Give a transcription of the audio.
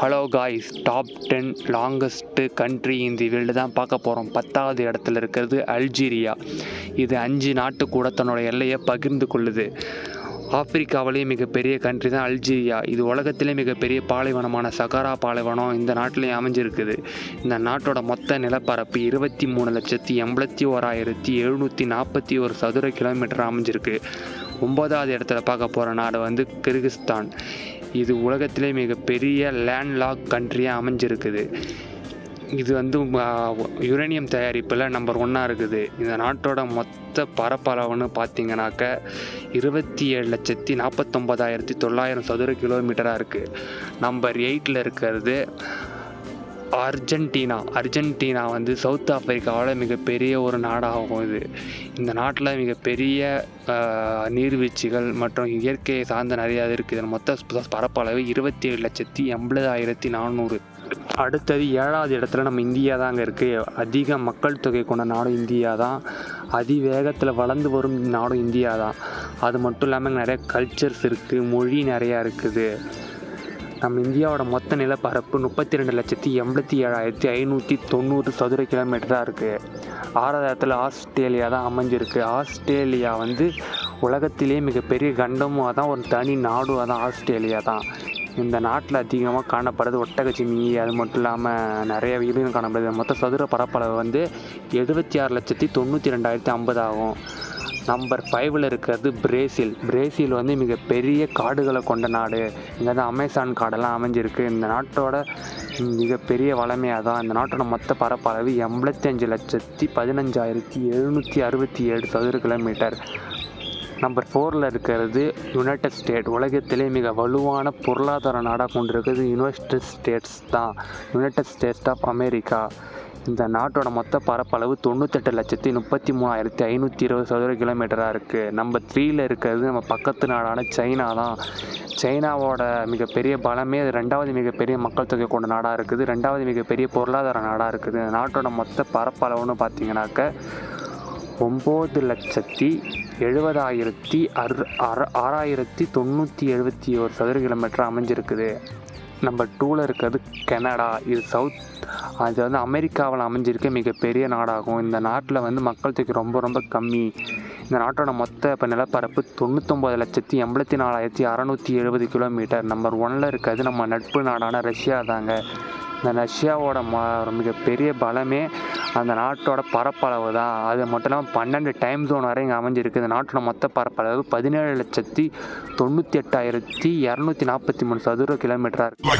Hello guys, top 10 longest country இந்த world தான் பார்க்க போகிறோம். 10வது இடத்துல இருக்கிறது அல்ஜீரியா. இது 5 நாட்டு கூட தன்னோட எல்லையை பகிர்ந்து கொள்ளுது. ஆப்பிரிக்காவிலேயே மிகப்பெரிய கண்ட்ரி தான் அல்ஜீரியா. இது உலகத்திலே மிகப்பெரிய பாலைவனமான சகாரா பாலைவனம் இந்த நாட்டிலையும் அமைஞ்சிருக்குது. இந்த நாட்டோட மொத்த நிலப்பரப்பு 23,81,741 சதுர கிலோமீட்டர் அமைஞ்சிருக்கு. 9வது இடத்துல பார்க்க போகிற நாடு வந்து கிர்கிஸ்தான். இது உலகத்திலே மிகப்பெரிய லேண்ட்லாக் கண்ட்ரியாக அமைஞ்சிருக்குது. இது வந்து யுரேனியம் தயாரிப்பில் நம்பர் 1 இருக்குது. இந்த நாட்டோட மொத்த பரப்பளவுன்னு பார்த்தீங்கன்னாக்க 27,49,900 சதுர கிலோமீட்டராக இருக்குது. நம்பர் 8 இருக்கிறது அர்ஜென்டினா வந்து சவுத் ஆப்பிரிக்காவில் மிகப்பெரிய ஒரு நாடாகும். இந்த நாட்டில் மிகப்பெரிய நீர்வீழ்ச்சிகள் மற்றும் இயற்கையை சார்ந்த நிறையா இருக்குது. மொத்த பரப்பளவு 27,80,400. அடுத்தது 7வது இடத்துல நம்ம இந்தியா தாங்க இருக்குது. அதிக மக்கள் தொகை கொண்ட நாடும் இந்தியா தான். அதிவேகத்தில் வளர்ந்து வரும் நாடும் இந்தியா தான். அது மட்டும் இல்லாமல் நிறைய கல்ச்சர்ஸ் இருக்குது, மொழி நிறையா இருக்குது. நம்ம இந்தியாவோட மொத்த நிலப்பரப்பு 32,87,590 சதுர கிலோமீட்டராக இருக்குது. 6வது இடத்துல ஆஸ்திரேலியா தான் அமைஞ்சிருக்கு. ஆஸ்திரேலியா வந்து உலகத்திலே மிகப்பெரிய கண்டமும் அதான், ஒரு தனி நாடும் அதான் ஆஸ்திரேலியா தான். இந்த நாட்டில் அதிகமாக காணப்படுறது ஒட்டகச்சிமி, அது மட்டும் இல்லாமல் நிறைய வீடுகள் காணப்படுது. மொத்த சதுர பரப்பளவு வந்து 76,92,050 ஆகும். நம்பர் 5 இருக்கிறது பிரேசில் வந்து மிகப்பெரிய காடுகளை கொண்ட நாடு. இங்கே தான் அமேசான் காடெல்லாம் அமைஞ்சிருக்கு. இந்த நாட்டோட மிகப்பெரிய வளமையாக தான். இந்த நாட்டோட மொத்த பரப்பளவு 85,15,767 சதுர கிலோமீட்டர். நம்பர் 4 இருக்கிறது யுனைடெட் ஸ்டேட். உலகத்திலே மிக வலுவான பொருளாதார நாடாக கொண்டிருக்கிறது யுனைடெட் ஸ்டேட்ஸ் தான். United States of America. இந்த நாட்டோட மொத்த பரப்பளவு 98,33,520 சதுர கிலோமீட்டராக இருக்குது. நம்பர் 3 இருக்கிறது நம்ம பக்கத்து நாடான சைனா தான். சைனாவோட மிகப்பெரிய பலமே 2வது மிகப்பெரிய மக்கள் தொகை கொண்ட நாடாக இருக்குது. 2வது மிகப்பெரிய பொருளாதார நாடாக இருக்குது. இந்த நாட்டோட மொத்த பரப்பளவுன்னு பார்த்தீங்கன்னாக்க 9,70,6,971 சதுர கிலோமீட்டர் அமைஞ்சிருக்குது. நம்பர் 2 இருக்கிறது கனடா. இது அது வந்து அமெரிக்காவில் அமைஞ்சிருக்க மிகப்பெரிய நாடாகும். இந்த நாட்டில் வந்து மக்கள் தொகை ரொம்ப கம்மி. இந்த நாட்டோட மொத்த நிலப்பரப்பு 99,84,670 கிலோமீட்டர். நம்பர் 1 இருக்கிறது நம்ம நட்பு நாடான ரஷ்யா தாங்க. இந்த ரஷ்யாவோட மிகப்பெரிய பலமே அந்த நாட்டோட பரப்பளவு தான். அது மட்டும் இல்லாமல் 12 டைம் ஜோன் வரை இங்கே அமைஞ்சிருக்கு. இந்த நாட்டோட மொத்த பரப்பளவு 17,98,243 சதுர கிலோமீட்டராக இருக்குது.